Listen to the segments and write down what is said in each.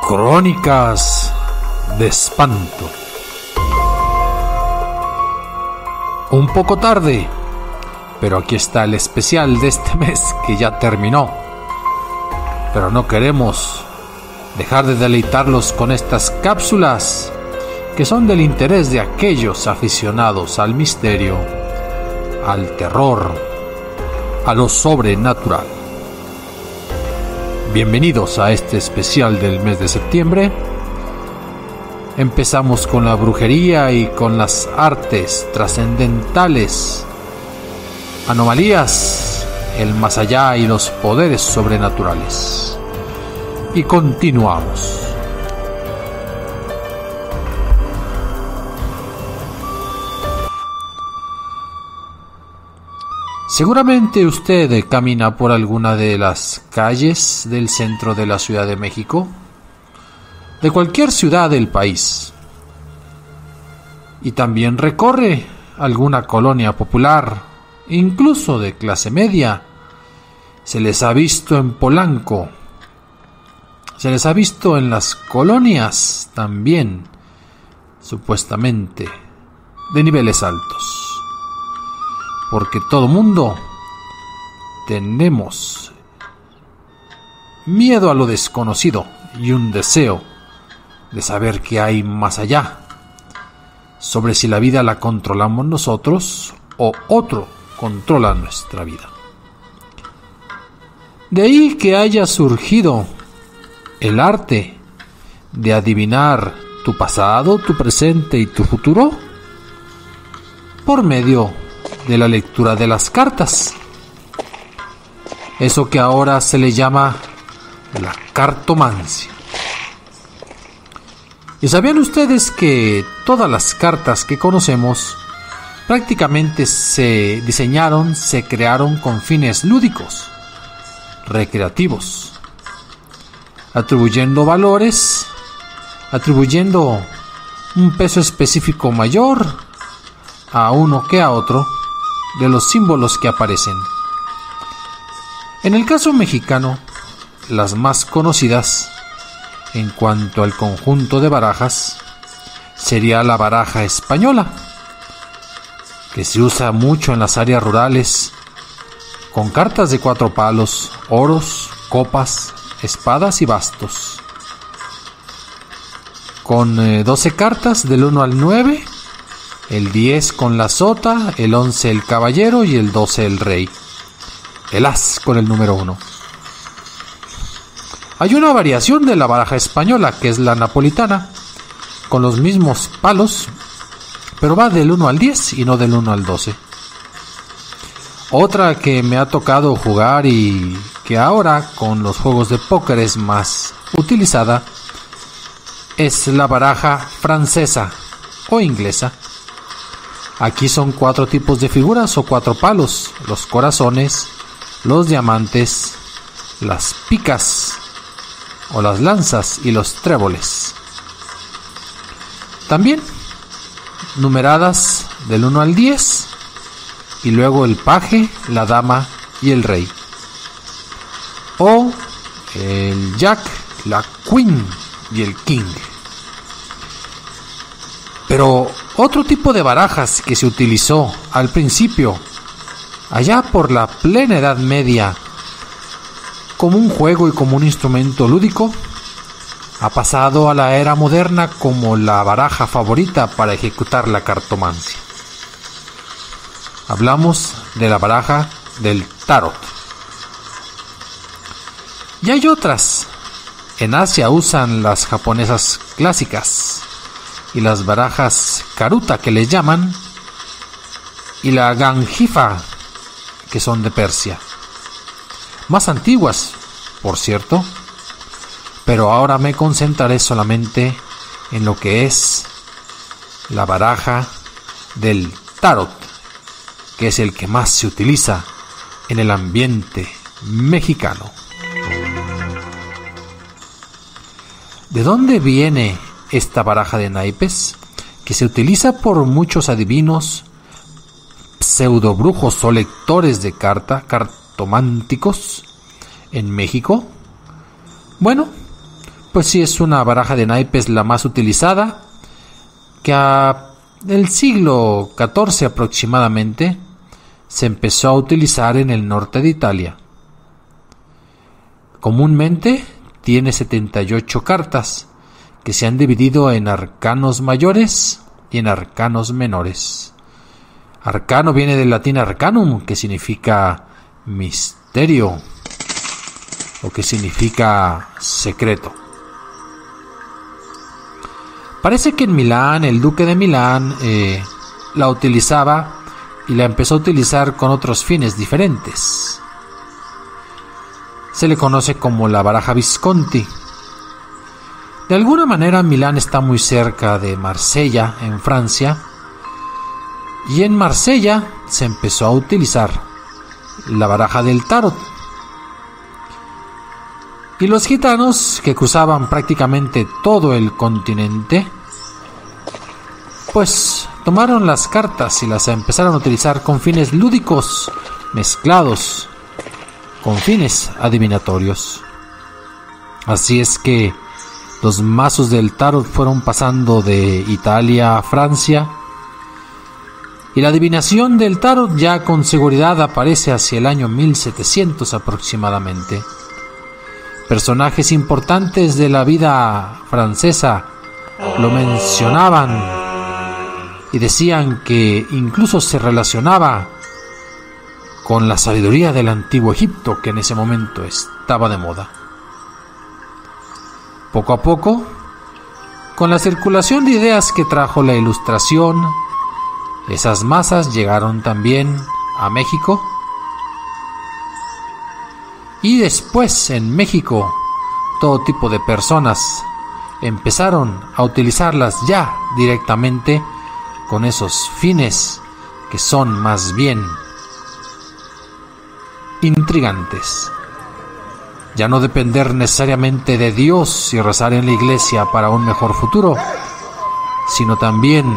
Crónicas de espanto. Un poco tarde, pero aquí está el especial de este mes que ya terminó. Pero no queremos dejar de deleitarlos con estas cápsulas que son del interés de aquellos aficionados al misterio, al terror, a lo sobrenatural. Bienvenidos a este especial del mes de septiembre. Empezamos con la brujería y con las artes trascendentales, anomalías, el más allá y los poderes sobrenaturales. Y continuamos. Seguramente usted camina por alguna de las calles del centro de la Ciudad de México, de cualquier ciudad del país, y también recorre alguna colonia popular, incluso de clase media. Se les ha visto en Polanco, se les ha visto en las colonias también, supuestamente, de niveles altos. Porque todo mundo tenemos miedo a lo desconocido y un deseo de saber qué hay más allá, sobre si la vida la controlamos nosotros o otro controla nuestra vida. De ahí que haya surgido el arte de adivinar tu pasado, tu presente y tu futuro por medio de la lectura de las cartas. Eso que ahora se le llama la cartomancia. ¿Y sabían ustedes que todas las cartas que conocemos prácticamente se diseñaron, se crearon con fines lúdicos, recreativos, atribuyendo valores, atribuyendo un peso específico mayor a uno que a otro de los símbolos que aparecen? En el caso mexicano, las más conocidas en cuanto al conjunto de barajas sería la baraja española, que se usa mucho en las áreas rurales, con cartas de 4 palos, oros, copas, espadas y bastos, con 12 cartas del 1 al 9, el 10 con la sota, el 11 el caballero y el 12 el rey, el as con el número 1. Hay una variación de la baraja española, que es la napolitana, con los mismos palos, pero va del 1 al 10 y no del 1 al 12. Otra que me ha tocado jugar y que ahora con los juegos de póker es más utilizada es la baraja francesa o inglesa. Aquí son 4 tipos de figuras o 4 palos: los corazones, los diamantes, las picas o las lanzas y los tréboles. También numeradas del 1 al 10, y luego el paje, la dama y el rey. O el jack, la queen y el king. Pero otro tipo de barajas que se utilizó al principio, allá por la plena Edad Media, como un juego y como un instrumento lúdico, ha pasado a la era moderna como la baraja favorita para ejecutar la cartomancia. Hablamos de la baraja del tarot. Y hay otras. En Asia usan las japonesas clásicas y las barajas karuta, que les llaman, y la ganjifa, que son de Persia, más antiguas, por cierto, pero ahora me concentraré solamente en lo que es la baraja del tarot, que es el que más se utiliza en el ambiente mexicano. ¿De dónde viene esta baraja de naipes? Que se utiliza por muchos adivinos, pseudobrujos o lectores de cartománticos en México. Bueno, pues sí es una baraja de naipes la más utilizada, que el siglo XIV aproximadamente se empezó a utilizar en el norte de Italia. Comúnmente tiene 78 cartas, que se han dividido en arcanos mayores y en arcanos menores. Arcano viene del latín arcanum, que significa misterio, o que significa secreto. Parece que en Milán, el duque de Milán la utilizaba y la empezó a utilizar con otros fines diferentes. Se le conoce como la baraja Visconti. De alguna manera Milán está muy cerca de Marsella, en Francia, y en Marsella se empezó a utilizar la baraja del tarot. Y los gitanos, que cruzaban prácticamente todo el continente, pues tomaron las cartas y las empezaron a utilizar con fines lúdicos, mezclados con fines adivinatorios. Así es que los mazos del tarot fueron pasando de Italia a Francia, y la adivinación del tarot ya con seguridad aparece hacia el año 1700 aproximadamente. Personajes importantes de la vida francesa lo mencionaban y decían que incluso se relacionaba con la sabiduría del antiguo Egipto, que en ese momento estaba de moda. Poco a poco, con la circulación de ideas que trajo la Ilustración, esas masas llegaron también a México. Y después en México todo tipo de personas empezaron a utilizarlas ya directamente con esos fines que son más bien intrigantes. Ya no depender necesariamente de Dios y rezar en la iglesia para un mejor futuro, sino también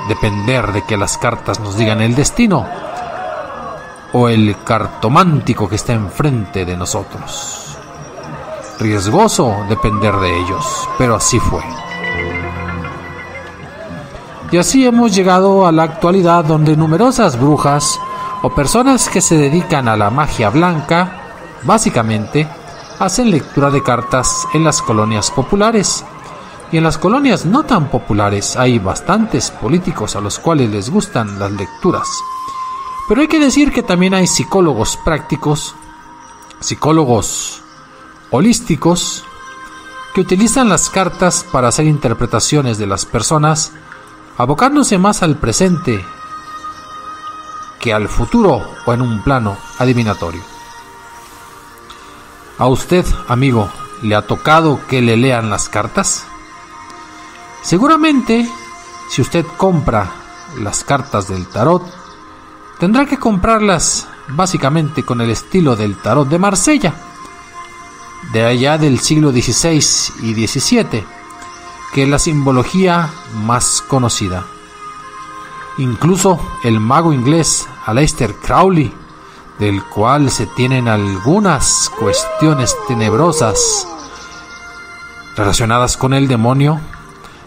depender de que las cartas nos digan el destino, o el cartomántico que está enfrente de nosotros. Riesgoso depender de ellos, pero así fue. Y así hemos llegado a la actualidad, donde numerosas brujas o personas que se dedican a la magia blanca, básicamente, hacen lectura de cartas en las colonias populares. Y en las colonias no tan populares hay bastantes políticos a los cuales les gustan las lecturas. Pero hay que decir que también hay psicólogos prácticos, psicólogos holísticos, que utilizan las cartas para hacer interpretaciones de las personas, abocándose más al presente que al futuro o en un plano adivinatorio. ¿A usted, amigo, le ha tocado que le lean las cartas? Seguramente, si usted compra las cartas del tarot, tendrá que comprarlas básicamente con el estilo del tarot de Marsella, de allá del siglo XVI y XVII, que es la simbología más conocida. Incluso el mago inglés Aleister Crowley, del cual se tienen algunas cuestiones tenebrosas relacionadas con el demonio,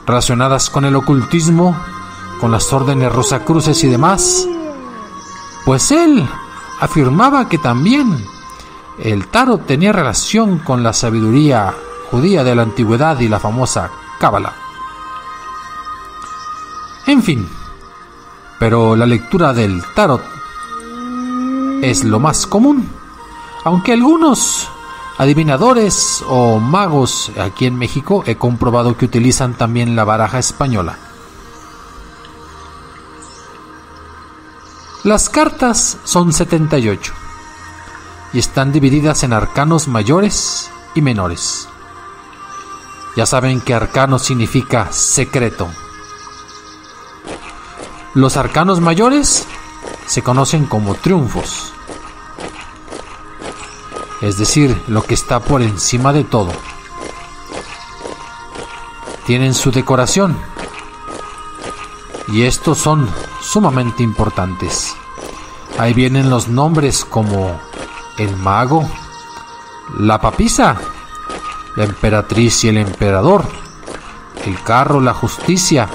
relacionadas con el ocultismo, con las órdenes rosacruces y demás, pues él afirmaba que también el tarot tenía relación con la sabiduría judía de la antigüedad y la famosa Cábala. En fin, pero la lectura del tarot es lo más común, aunque algunos adivinadores o magos aquí en México he comprobado que utilizan también la baraja española. Las cartas son 78 y están divididas en arcanos mayores y menores. Ya saben que arcano significa secreto. Los arcanos mayores se conocen como triunfos, es decir, lo que está por encima de todo. Tienen su decoración y estos son sumamente importantes. Ahí vienen los nombres como el mago, la papisa, la emperatriz y el emperador, el carro, la justicia,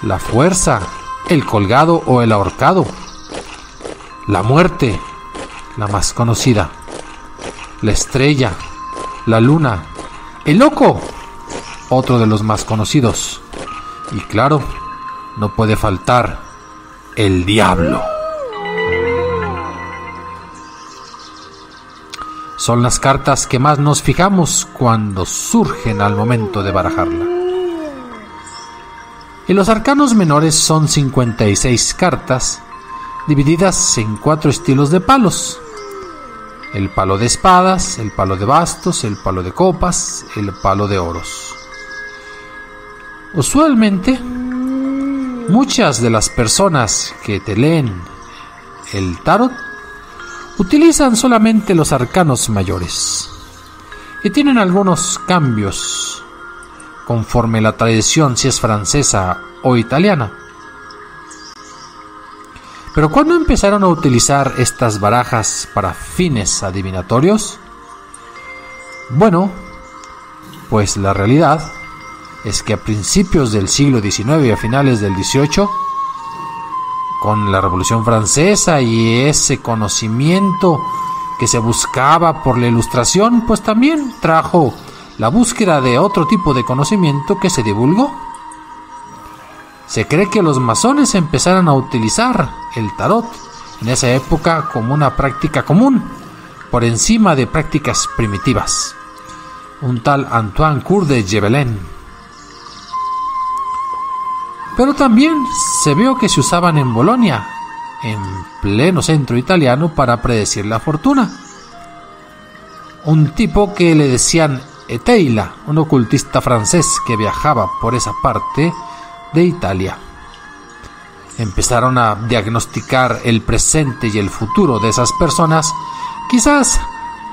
la fuerza, el colgado o el ahorcado, la muerte, la más conocida, la estrella, la luna, el loco, otro de los más conocidos, y claro, no puede faltar el diablo. Son las cartas que más nos fijamos cuando surgen al momento de barajarla. Y los arcanos menores son 56 cartas, divididas en 4 estilos de palos: el palo de espadas, el palo de bastos, el palo de copas, el palo de oros. Usualmente, muchas de las personas que te leen el tarot utilizan solamente los arcanos mayores y tienen algunos cambios conforme la tradición, si es francesa o italiana. Pero ¿cuándo empezaron a utilizar estas barajas para fines adivinatorios? Bueno, pues la realidad es que a principios del siglo XIX y a finales del XVIII, con la Revolución Francesa y ese conocimiento que se buscaba por la Ilustración, pues también trajo la búsqueda de otro tipo de conocimiento que se divulgó. Se cree que los masones empezaron a utilizar el tarot en esa época como una práctica común, por encima de prácticas primitivas. Un tal Antoine Cour de Gébelin. Pero también se vio que se usaban en Bolonia, en pleno centro italiano, para predecir la fortuna. Un tipo que le decían Eteila, un ocultista francés que viajaba por esa parte de Italia. Empezaron a diagnosticar el presente y el futuro de esas personas, quizás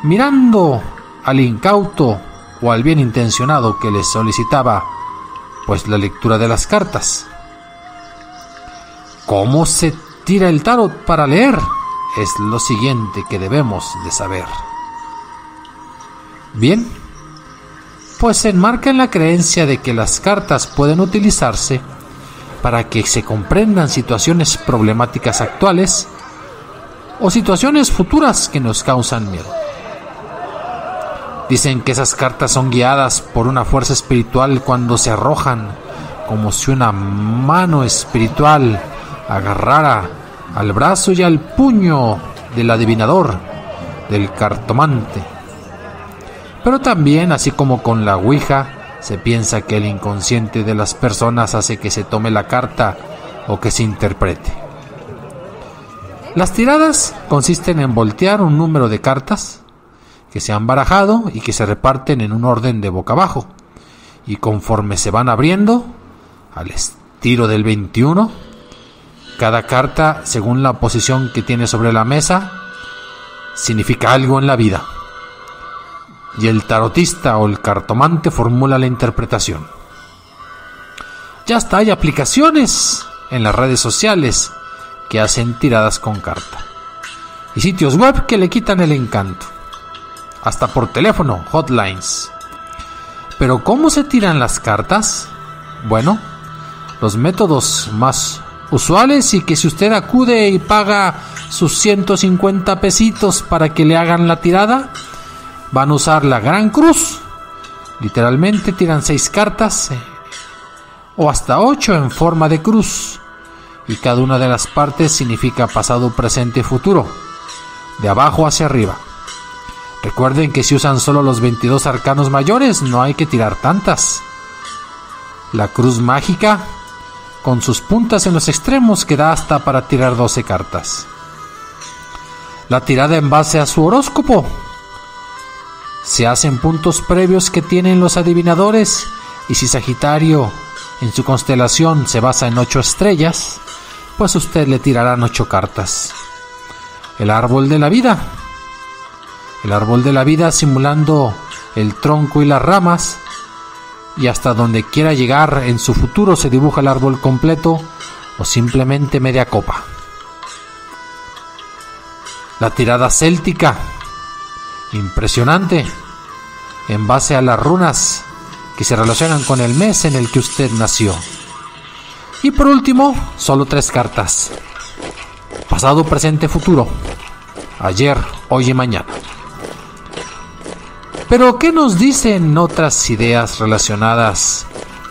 mirando al incauto o al bien intencionado que les solicitaba pues la lectura de las cartas. ¿Cómo se tira el tarot para leer? Es lo siguiente que debemos de saber. Bien, pues se enmarca en la creencia de que las cartas pueden utilizarse para que se comprendan situaciones problemáticas actuales o situaciones futuras que nos causan miedo. Dicen que esas cartas son guiadas por una fuerza espiritual cuando se arrojan, como si una mano espiritual agarrara al brazo y al puño del adivinador, del cartomante. Pero también, así como con la Ouija, se piensa que el inconsciente de las personas hace que se tome la carta o que se interprete. Las tiradas consisten en voltear un número de cartas que se han barajado y que se reparten en un orden de boca abajo, y conforme se van abriendo, al estilo del 21, cada carta, según la posición que tiene sobre la mesa, significa algo en la vida, y el tarotista o el cartomante formula la interpretación. Ya hasta hay aplicaciones en las redes sociales que hacen tiradas con carta, y sitios web que le quitan el encanto, hasta por teléfono, hotlines. Pero ¿cómo se tiran las cartas? Bueno, los métodos más usuales, y que si usted acude y paga sus 150 pesitos para que le hagan la tirada, van a usar la gran cruz. Literalmente tiran 6 cartas o hasta 8 en forma de cruz, y cada una de las partes significa pasado, presente y futuro, de abajo hacia arriba. Recuerden que si usan solo los 22 arcanos mayores, no hay que tirar tantas. La cruz mágica, con sus puntas en los extremos, que da hasta para tirar 12 cartas. La tirada en base a su horóscopo. Se hacen puntos previos que tienen los adivinadores, y si Sagitario en su constelación se basa en 8 estrellas, pues usted le tirarán 8 cartas. El árbol de la vida. El árbol de la vida simulando el tronco y las ramas, y hasta donde quiera llegar en su futuro se dibuja el árbol completo o simplemente media copa. La tirada céltica, impresionante. en base a las runas que se relacionan con el mes en el que usted nació. Y por último, solo 3 cartas: pasado, presente, futuro, ayer, hoy y mañana. Pero ¿qué nos dicen otras ideas relacionadas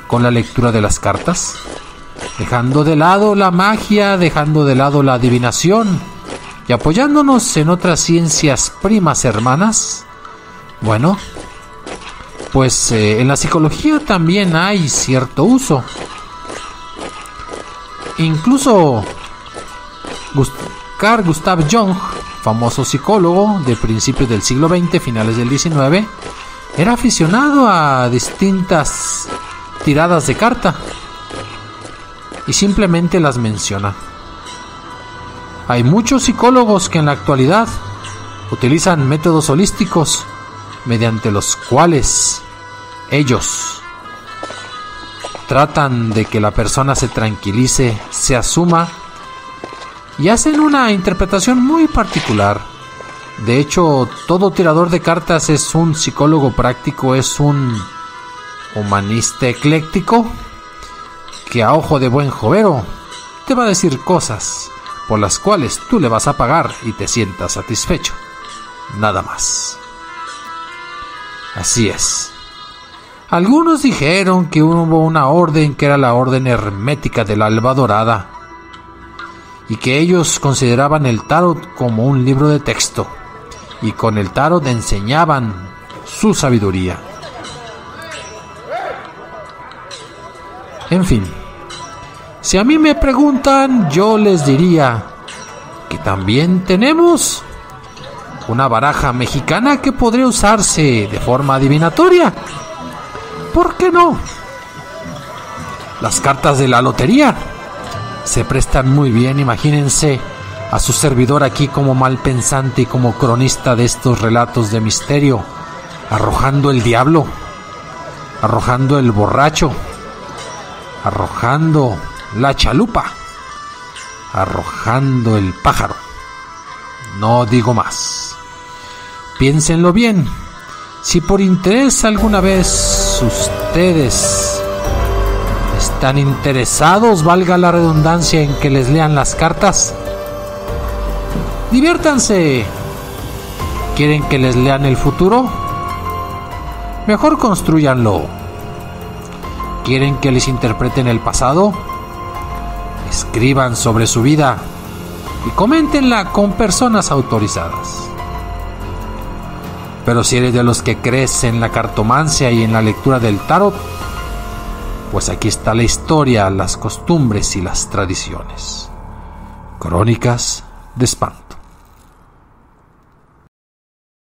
con la lectura de las cartas? Dejando de lado la magia, dejando de lado la adivinación y apoyándonos en otras ciencias primas hermanas. Bueno, pues en la psicología también hay cierto uso. Incluso Carl Gustav Jung, famoso psicólogo de principios del siglo XX, finales del XIX, era aficionado a distintas tiradas de carta y simplemente las menciona. Hay muchos psicólogos que en la actualidad utilizan métodos holísticos mediante los cuales ellos tratan de que la persona se tranquilice, se asuma, y hacen una interpretación muy particular. De hecho, todo tirador de cartas es un psicólogo práctico, es un humanista ecléctico que a ojo de buen jovero te va a decir cosas por las cuales tú le vas a pagar y te sientas satisfecho. Nada más. Así es. Algunos dijeron que hubo una orden que era la orden hermética del Alba Dorada y que ellos consideraban el tarot como un libro de texto y con el tarot enseñaban su sabiduría. En fin, si a mí me preguntan, yo les diría que también tenemos una baraja mexicana que podría usarse de forma adivinatoria. ¿Por qué no? Las cartas de la lotería se prestan muy bien. Imagínense a su servidor aquí como malpensante y como cronista de estos relatos de misterio, arrojando el diablo, arrojando el borracho, arrojando la chalupa, arrojando el pájaro. No digo más. Piénsenlo bien. Si por interés alguna vez ustedes están interesados, valga la redundancia, en que les lean las cartas, diviértanse. ¿Quieren que les lean el futuro? Mejor construyanlo. ¿Quieren que les interpreten el pasado? Escriban sobre su vida y coméntenla con personas autorizadas. Pero si eres de los que crees en la cartomancia y en la lectura del tarot, pues aquí está la historia, las costumbres y las tradiciones. Crónicas de espanto.